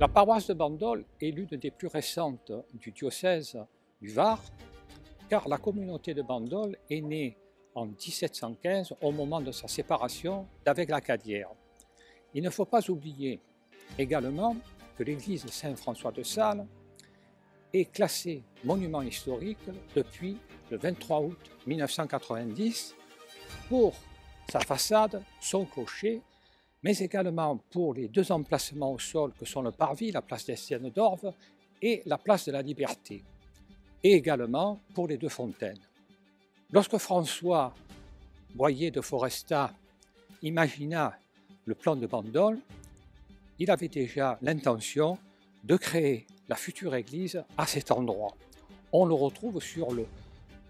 La paroisse de Bandol est l'une des plus récentes du diocèse du Var, car la communauté de Bandol est née en 1715 au moment de sa séparation d'avec la Cadière. Il ne faut pas oublier également que l'église Saint-François de Sales est classée monument historique depuis le 23 août 1990 pour sa façade, son clocher, mais également pour les deux emplacements au sol que sont le parvis, la place d'Estienne d'Orves et la place de la Liberté, et également pour les deux fontaines. Lorsque François Boyer de Foresta imagina le plan de Bandol, il avait déjà l'intention de créer la future église à cet endroit. On le retrouve sur le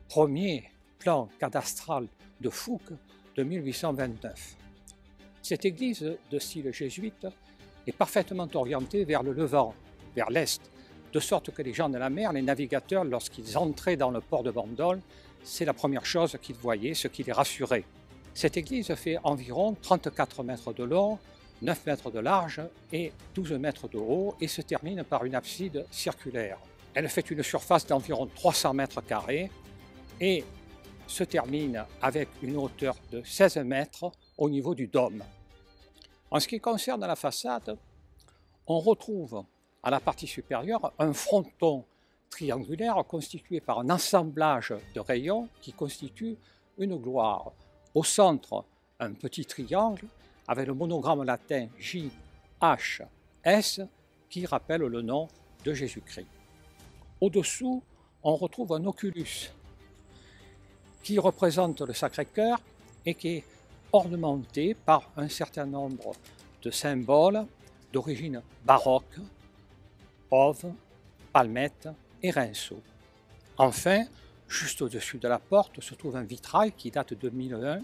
premier plan cadastral de Fouques de 1829. Cette église de style jésuite est parfaitement orientée vers le Levant, vers l'est, de sorte que les gens de la mer, les navigateurs, lorsqu'ils entraient dans le port de Bandol, c'est la première chose qu'ils voyaient, ce qui les rassurait. Cette église fait environ 34 mètres de long, 9 mètres de large et 12 mètres de haut et se termine par une abside circulaire. Elle fait une surface d'environ 300 mètres carrés et se termine avec une hauteur de 16 mètres au niveau du dôme. En ce qui concerne la façade, on retrouve à la partie supérieure un fronton triangulaire constitué par un assemblage de rayons qui constitue une gloire. Au centre, un petit triangle avec le monogramme latin JHS qui rappelle le nom de Jésus-Christ. Au-dessous, on retrouve un oculus qui représente le Sacré-Cœur et qui est ornementé par un certain nombre de symboles d'origine baroque, oves, palmettes et rinceaux. Enfin, juste au-dessus de la porte se trouve un vitrail qui date de 2001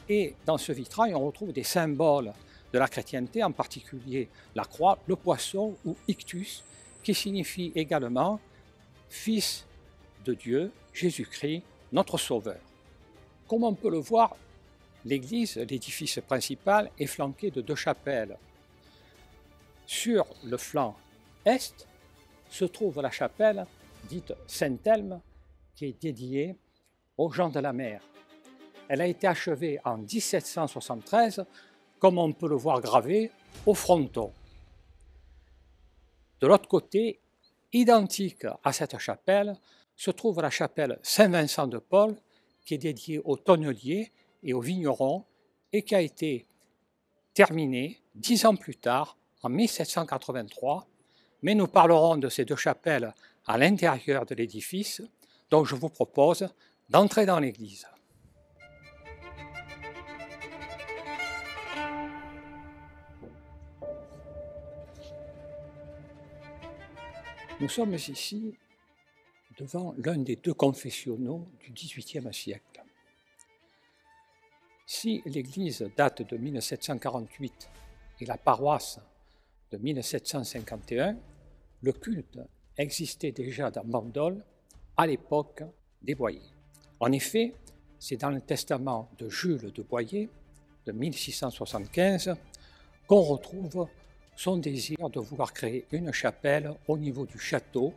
et dans ce vitrail on retrouve des symboles de la chrétienté, en particulier la croix, le poisson ou ictus qui signifie également Fils de Dieu, Jésus-Christ, notre Sauveur. Comme on peut le voir, l'église, l'édifice principal, est flanqué de deux chapelles. Sur le flanc est se trouve la chapelle dite Saint-Elme qui est dédiée aux gens de la mer. Elle a été achevée en 1773, comme on peut le voir gravé au fronton. De l'autre côté, identique à cette chapelle, se trouve la chapelle Saint-Vincent de Paul, qui est dédiée aux tonneliers et aux vignerons et qui a été terminée 10 ans plus tard, en 1783. Mais nous parlerons de ces deux chapelles à l'intérieur de l'édifice, donc je vous propose d'entrer dans l'église. Nous sommes ici devant l'un des deux confessionnaux du XVIIIe siècle. Si l'église date de 1748 et la paroisse de 1751, le culte existait déjà dans Bandol à l'époque des Boyers. En effet, c'est dans le testament de Jules de Boyer de 1675 qu'on retrouve son désir de vouloir créer une chapelle au niveau du château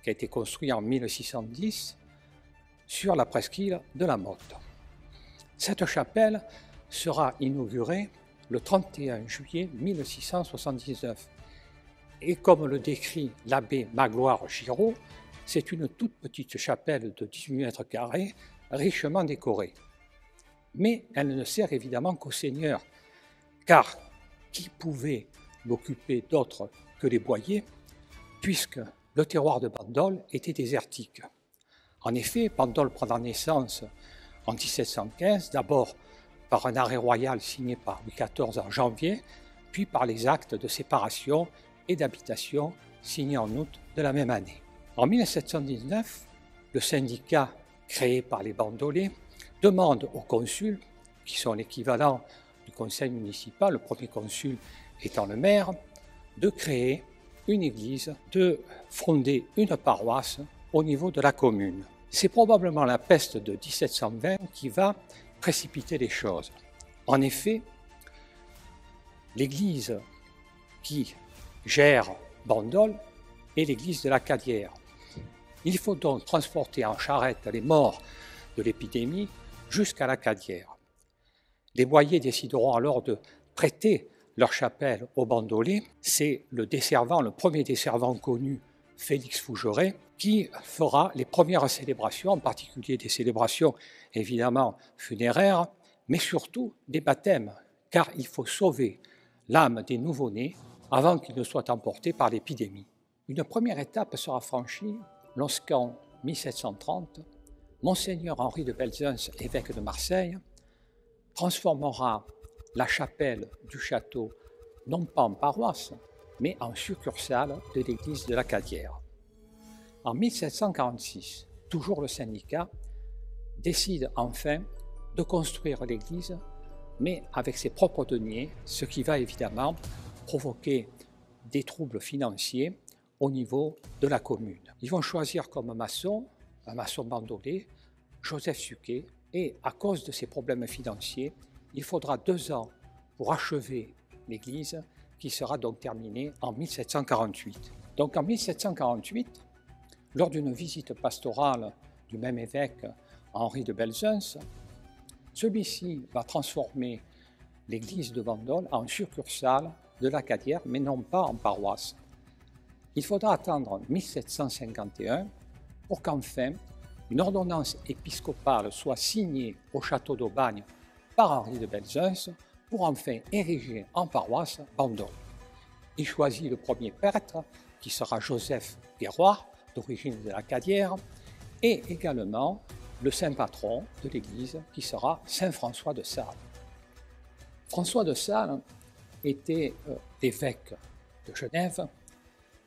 qui a été construit en 1610 sur la presqu'île de la Motte. Cette chapelle sera inaugurée le 31 juillet 1679. Et comme le décrit l'abbé Magloire Giraud, c'est une toute petite chapelle de 18 mètres carrés, richement décorée. Mais elle ne sert évidemment qu'aux seigneurs, car qui pouvait l'occuper d'autre que les Boyers, puisque le terroir de Bandol était désertique. En effet, Bandol prendra naissance en 1715, d'abord par un arrêt royal signé par Louis XIV en janvier, puis par les actes de séparation et d'habitation signés en août de la même année. En 1719, le syndicat créé par les Bandolais demande aux consuls, qui sont l'équivalent du conseil municipal, le premier consul étant le maire, de créer une église, de fonder une paroisse au niveau de la commune. C'est probablement la peste de 1720 qui va précipiter les choses. En effet, l'église qui gère Bandol et l'église de la Cadière. Il faut donc transporter en charrette les morts de l'épidémie jusqu'à la Cadière. Les boyers décideront alors de prêter leur chapelle aux bandolés. C'est le premier desservant connu, Félix Fougeray, qui fera les premières célébrations, en particulier des célébrations évidemment funéraires, mais surtout des baptêmes, car il faut sauver l'âme des nouveau-nés avant qu'ils ne soient emportés par l'épidémie. Une première étape sera franchie lorsqu'en 1730, Monseigneur Henri de Belzunce, évêque de Marseille, transformera la chapelle du château non pas en paroisse, mais en succursale de l'église de la Cadière. En 1746, toujours le syndicat décide enfin de construire l'église, mais avec ses propres deniers, ce qui va évidemment provoquer des troubles financiers au niveau de la commune. Ils vont choisir comme maçon, un maçon bandolé, Joseph Suquet, et à cause de ces problèmes financiers, il faudra 2 ans pour achever l'église, qui sera donc terminée en 1748. Donc en 1748, lors d'une visite pastorale du même évêque, Henri de Belzunce, celui-ci va transformer l'église de Bandol en succursale de la Cadière, mais non pas en paroisse. Il faudra attendre 1751 pour qu'enfin une ordonnance épiscopale soit signée au château d'Aubagne par Henri de Belzunce pour enfin ériger en paroisse Bandol. Il choisit le premier prêtre, qui sera Joseph Guéroy, d'origine de la Cadière, et également le saint patron de l'église, qui sera saint François de Sales. François de Sales était l'évêque de Genève.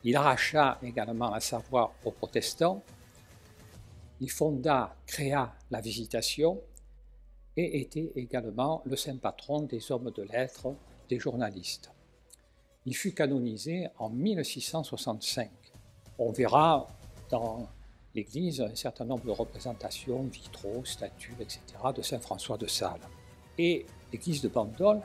Il arracha également la Savoie aux protestants. Il créa la Visitation et était également le saint patron des hommes de lettres, des journalistes. Il fut canonisé en 1665. On verra dans l'église un certain nombre de représentations, vitraux, statues, etc. de saint François de Sales. Et l'église de Bandol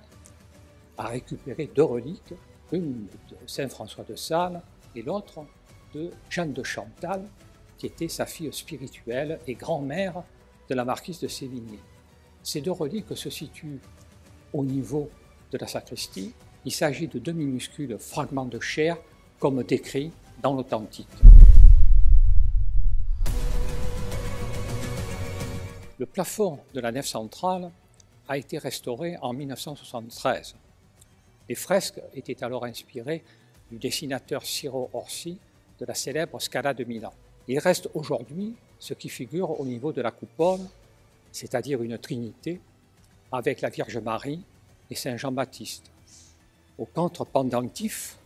a récupéré 2 reliques, une de saint François de Sales et l'autre de Jeanne de Chantal, qui était sa fille spirituelle et grand-mère de la marquise de Sévigné. Ces 2 reliques se situent au niveau de la sacristie. Il s'agit de 2 minuscules fragments de chair, comme décrit dans l'Authentique. Le plafond de la nef centrale a été restauré en 1973. Les fresques étaient alors inspirées du dessinateur Ciro Orsi de la célèbre Scala de Milan. Il reste aujourd'hui ce qui figure au niveau de la coupole, c'est-à-dire une trinité avec la Vierge Marie et Saint Jean-Baptiste. Au contre-pendentif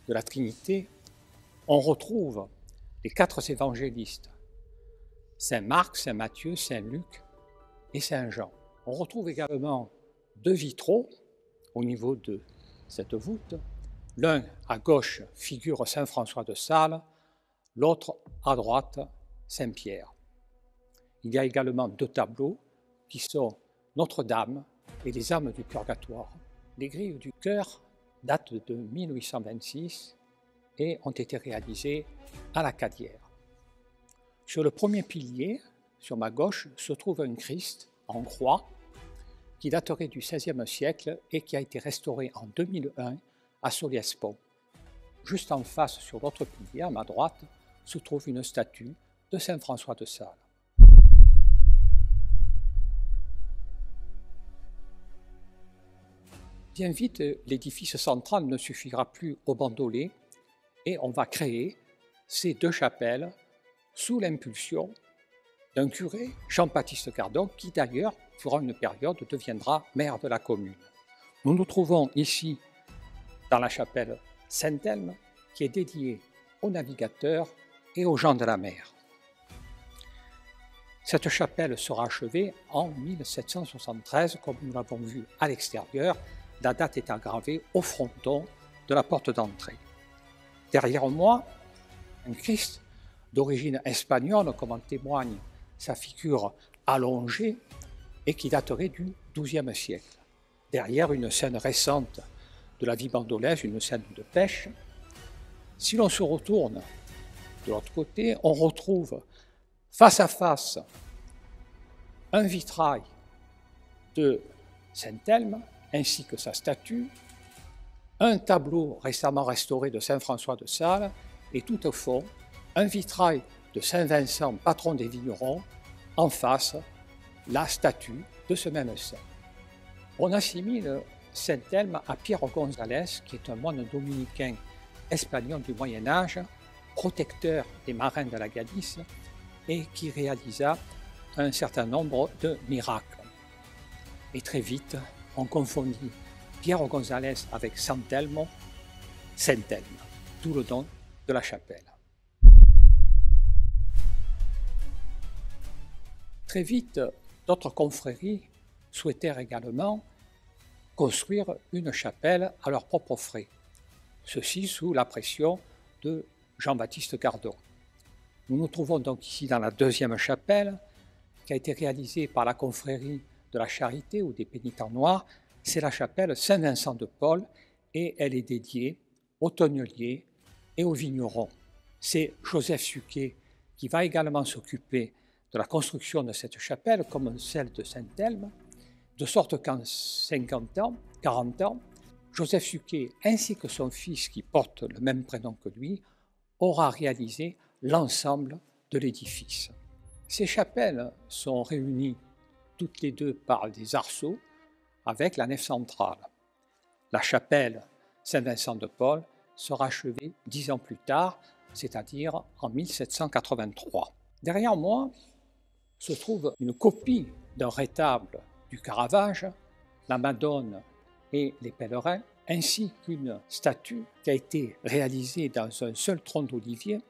de la Trinité, on retrouve les 4 évangélistes, Saint Marc, Saint Matthieu, Saint Luc et Saint Jean. On retrouve également 2 vitraux au niveau de cette voûte. L'un à gauche figure Saint François de Sales, l'autre à droite Saint Pierre. Il y a également 2 tableaux qui sont Notre-Dame et les âmes du purgatoire. Les grilles du chœur datent de 1826 et ont été réalisées à la Cadière. Sur le premier pilier, sur ma gauche, se trouve un Christ en croix qui daterait du XVIe siècle et qui a été restauré en 2001 à Soliespont. Juste en face, sur l'autre pilier, à ma droite, se trouve une statue de saint François de Sales. Bien vite, l'édifice central ne suffira plus aux bandolés et on va créer ces 2 chapelles sous l'impulsion d'un curé, Jean-Baptiste Cardon, qui d'ailleurs, durant une période, deviendra maire de la commune. Nous nous trouvons ici dans la chapelle Saint-Elme, qui est dédiée aux navigateurs et aux gens de la mer. Cette chapelle sera achevée en 1773, comme nous l'avons vu à l'extérieur. La date est gravée au fronton de la porte d'entrée. Derrière moi, un Christ d'origine espagnole, comme en témoigne sa figure allongée et qui daterait du XIIe siècle. Derrière, une scène récente de la vie bandolaise, une scène de pêche. Si l'on se retourne de l'autre côté, on retrouve face à face un vitrail de Saint-Elme ainsi que sa statue, un tableau récemment restauré de Saint François de Sales et tout au fond, un vitrail de Saint Vincent, patron des vignerons, en face, la statue de ce même saint. On assimile Saint-Elme à Piero González, qui est un moine dominicain espagnol du Moyen-Âge, protecteur des marins de la Galice et qui réalisa un certain nombre de miracles. Et très vite, on confondit Piero González avec Sant'Elmo, Saint-Elme, d'où le nom de la chapelle. Très vite, d'autres confréries souhaitèrent également construire une chapelle à leurs propres frais, ceci sous la pression de Jean-Baptiste Cardon. Nous nous trouvons donc ici dans la deuxième chapelle qui a été réalisée par la confrérie de la Charité ou des Pénitents Noirs. C'est la chapelle Saint-Vincent de Paul et elle est dédiée aux tonneliers et aux vignerons. C'est Joseph Suquet qui va également s'occuper de la construction de cette chapelle comme celle de Saint-Elme, de sorte qu'en 40 ans, Joseph Suquet ainsi que son fils qui porte le même prénom que lui aura réalisé l'ensemble de l'édifice. Ces chapelles sont réunies toutes les deux par des arceaux avec la nef centrale. La chapelle Saint-Vincent de Paul sera achevée 10 ans plus tard, c'est-à-dire en 1783. Derrière moi se trouve une copie d'un rétable du Caravage, la Madone et les pèlerins, ainsi qu'une statue qui a été réalisée dans un seul tronc d'olivier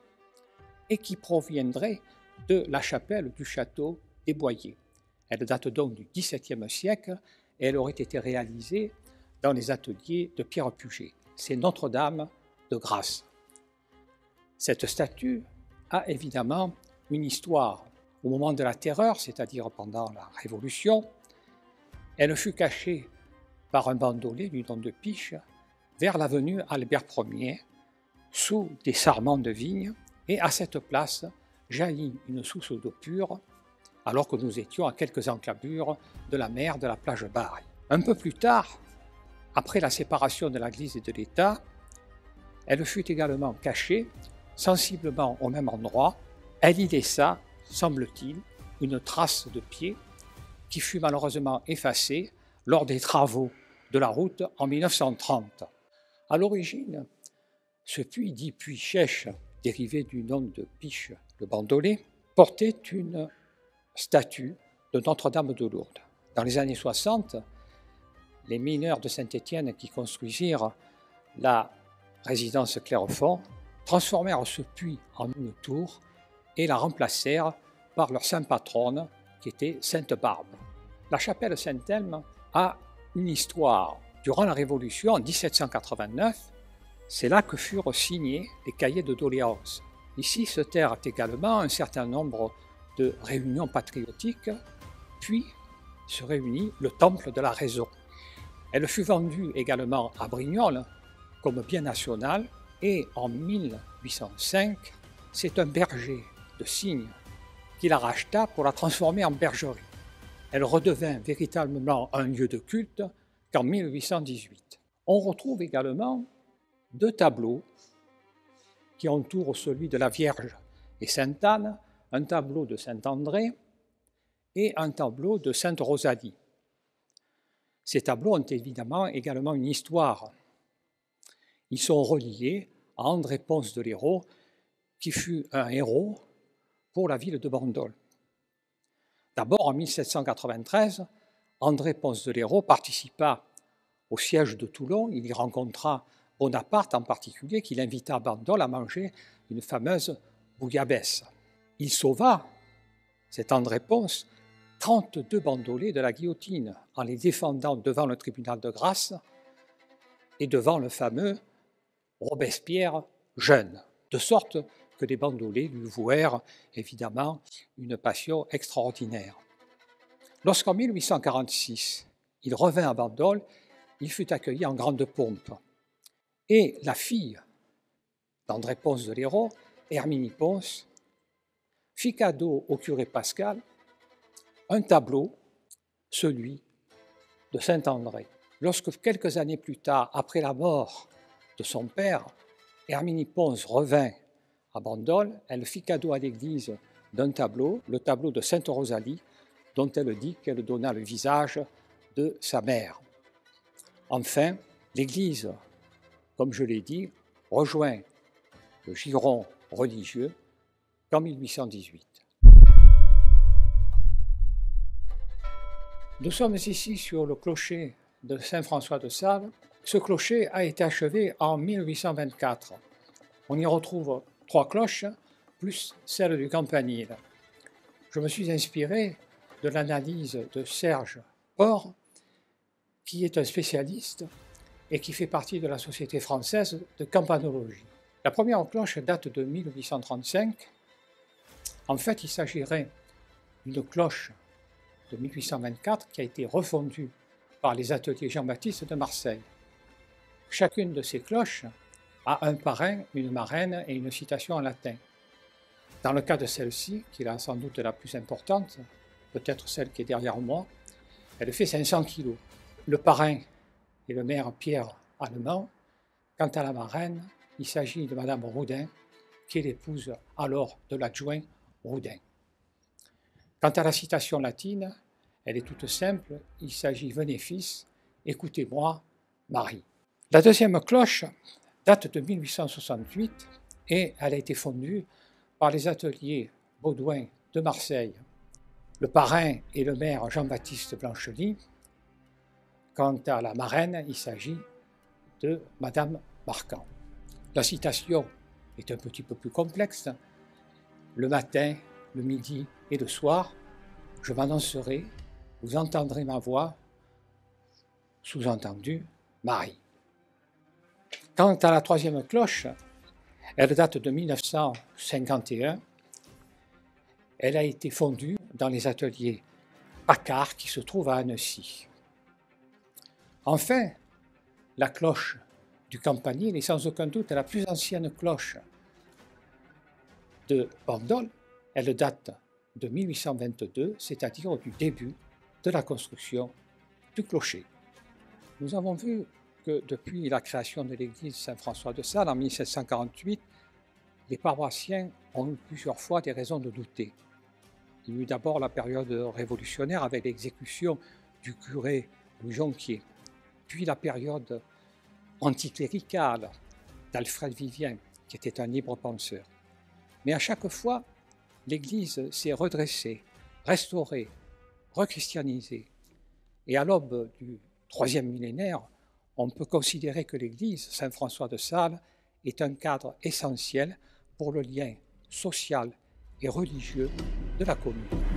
et qui proviendrait de la chapelle du château des Boyers. Elle date donc du XVIIe siècle et elle aurait été réalisée dans les ateliers de Pierre Puget. C'est Notre-Dame de Grâce. Cette statue a évidemment une histoire. Au moment de la Terreur, c'est-à-dire pendant la Révolution, elle fut cachée par un bandolier du nom de Piche vers l'avenue Albert Ier, sous des sarments de vignes, et à cette place jaillit une source d'eau pure, alors que nous étions à quelques enclavures de la mer de la plage Baille. Un peu plus tard, après la séparation de l'Église et de l'État, elle fut également cachée, sensiblement au même endroit. Elle y laissa, semble-t-il, une trace de pied qui fut malheureusement effacée lors des travaux de la route en 1930. À l'origine, ce puits dit puits Chèche, dérivé du nom de Piche, le bandolé, portait une statue de Notre-Dame de Lourdes. Dans les années 60, les mineurs de Saint-Étienne qui construisirent la résidence Clairefonds transformèrent ce puits en une tour et la remplacèrent par leur sainte patronne qui était Sainte Barbe. La chapelle Saint-Elme a une histoire. Durant la Révolution, en 1789, c'est là que furent signés les cahiers de doléances. Ici se terrent également un certain nombre de réunions patriotiques, puis se réunit le Temple de la Raison. Elle fut vendue également à Brignoles comme bien national et en 1805, c'est un berger de Signes qui la racheta pour la transformer en bergerie. Elle redevint véritablement un lieu de culte qu'en 1818. On retrouve également 2 tableaux qui entourent celui de la Vierge et Sainte-Anne, un tableau de Saint-André et un tableau de Sainte Rosalie. Ces tableaux ont évidemment également une histoire. Ils sont reliés à André Ponce de Léraud, qui fut un héros pour la ville de Bandol. D'abord, en 1793, André Ponce de Léraud participa au siège de Toulon. Il y rencontra Bonaparte en particulier, qui l'invita à Bandol à manger une fameuse bouillabaisse. Il sauva, cet André Ponce, 32 bandolés de la guillotine en les défendant devant le tribunal de grâce et devant le fameux Robespierre jeune, de sorte que les bandolés lui vouèrent évidemment une passion extraordinaire. Lorsqu'en 1846, il revint à Bandol, il fut accueilli en grande pompe. Et la fille d'André Ponce de Léraud, Herminie Ponce, fit cadeau au curé Pascal un tableau, celui de Saint-André. Lorsque quelques années plus tard, après la mort de son père, Herminie Ponce revint à Bandol, elle fit cadeau à l'église d'un tableau, le tableau de Sainte Rosalie, dont elle dit qu'elle donna le visage de sa mère. Enfin, l'église, comme je l'ai dit, rejoint le giron religieux qu'en 1818. Nous sommes ici sur le clocher de Saint-François de Sales. Ce clocher a été achevé en 1824. On y retrouve 3 cloches, plus celle du campanile. Je me suis inspiré de l'analyse de Serge Port, qui est un spécialiste et qui fait partie de la Société française de campanologie. La première cloche date de 1835. En fait, il s'agirait d'une cloche de 1824 qui a été refondue par les ateliers Jean-Baptiste de Marseille. Chacune de ces cloches a un parrain, une marraine et une citation en latin. Dans le cas de celle-ci, qui est sans doute la plus importante, peut-être celle qui est derrière moi, elle fait 500 kg. Le parrain est le maire Pierre Allemand. Quant à la marraine, il s'agit de Madame Roudin, qui est l'épouse alors de l'adjoint Roudin. Quant à la citation latine, elle est toute simple, il s'agit « Venez fils, écoutez-moi, Marie ». La deuxième cloche date de 1868 et elle a été fondue par les ateliers Baudouin de Marseille. Le parrain est le maire Jean-Baptiste Blanchely. Quant à la marraine, il s'agit de Madame Marquand. La citation est un petit peu plus complexe. Le matin, le midi et le soir, je m'annoncerai, vous entendrez ma voix, sous-entendu Marie. Quant à la troisième cloche, elle date de 1951. Elle a été fondue dans les ateliers Paccard qui se trouvent à Annecy. Enfin, la cloche du campanile est sans aucun doute la plus ancienne cloche de Bandol. Elle date de 1822, c'est-à-dire du début de la construction du clocher. Nous avons vu que depuis la création de l'église Saint-François de Sales en 1748, les paroissiens ont eu plusieurs fois des raisons de douter. Il y a eu d'abord la période révolutionnaire avec l'exécution du curé Louis Jonquier, puis la période anticléricale d'Alfred Vivien, qui était un libre penseur. Mais à chaque fois, l'Église s'est redressée, restaurée, rechristianisée. Et à l'aube du troisième millénaire, on peut considérer que l'Église Saint-François de Sales est un cadre essentiel pour le lien social et religieux de la commune.